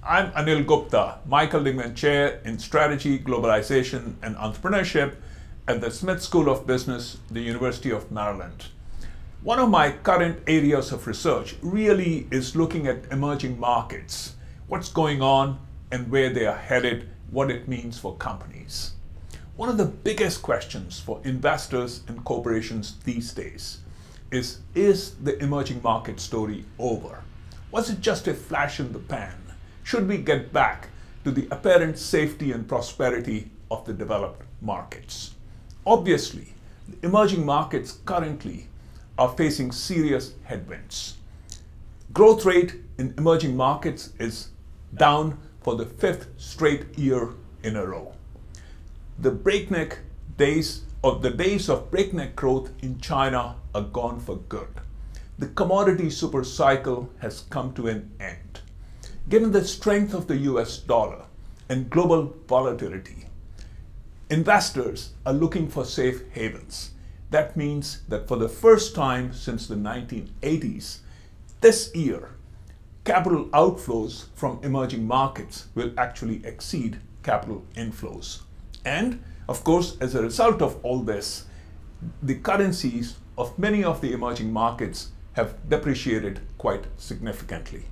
I'm Anil Gupta, Michael Dingman Chair in Strategy, Globalization and Entrepreneurship at the Smith School of Business, the University of Maryland. One of my current areas of research really is looking at emerging markets, what's going on and where they are headed, what it means for companies. One of the biggest questions for investors and corporations these days is the emerging market story over? Was it just a flash in the pan? Should we get back to the apparent safety and prosperity of the developed markets? Obviously, the emerging markets currently are facing serious headwinds. Growth rate in emerging markets is down for the fifth straight year in a row. The days of breakneck growth in China are gone for good. The commodity super cycle has come to an end. Given the strength of the US dollar and global volatility, investors are looking for safe havens. That means that for the first time since the 1980s, this year, capital outflows from emerging markets will actually exceed capital inflows. And of course, as a result of all this, the currencies of many of the emerging markets have depreciated quite significantly.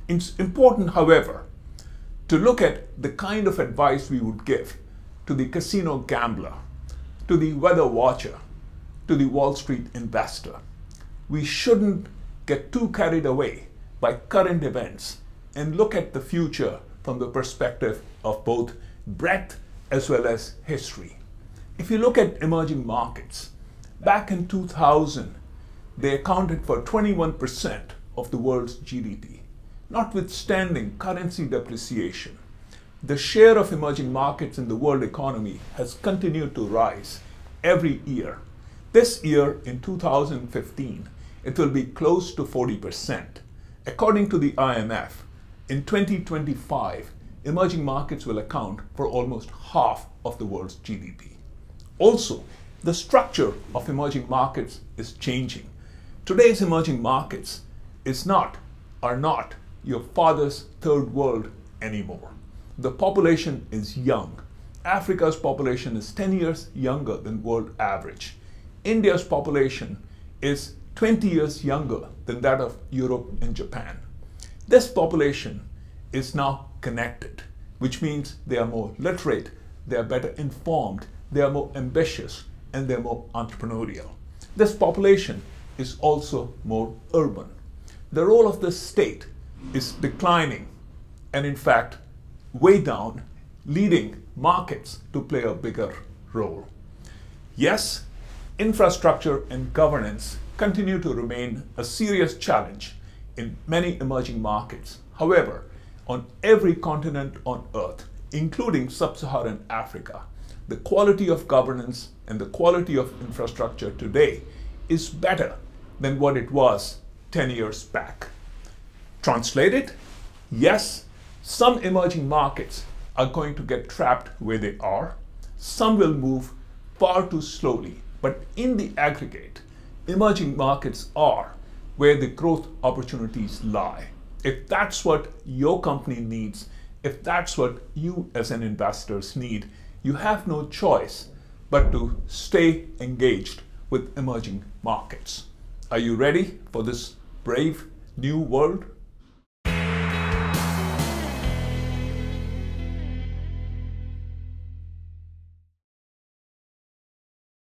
It's important, however, to look at the kind of advice we would give to the casino gambler, to the weather watcher, to the Wall Street investor. We shouldn't get too carried away by current events and look at the future from the perspective of both breadth as well as history. If you look at emerging markets, back in 2000, they accounted for 21% of the world's GDP. Notwithstanding currency depreciation, the share of emerging markets in the world economy has continued to rise every year. This year, in 2015, it will be close to 40%. According to the IMF, in 2025, emerging markets will account for almost half of the world's GDP. Also, the structure of emerging markets is changing. Today's emerging markets are not your father's third world anymore. The population is young. Africa's population is 10 years younger than world average. India's population is 20 years younger than that of Europe and Japan. This population is now connected, which means they are more literate, they are better informed, they are more ambitious, and they're more entrepreneurial. This population is also more urban. The role of the state is declining and in fact way down, leading markets to play a bigger role. Yes, infrastructure and governance continue to remain a serious challenge in many emerging markets. However, on every continent on earth, including sub-Saharan Africa, the quality of governance and the quality of infrastructure today is better than what it was 10 years back. Translated, yes, some emerging markets are going to get trapped where they are. Some will move far too slowly, but in the aggregate, emerging markets are where the growth opportunities lie. If that's what your company needs, if that's what you as an investor need, you have no choice but to stay engaged with emerging markets. Are you ready for this brave new world?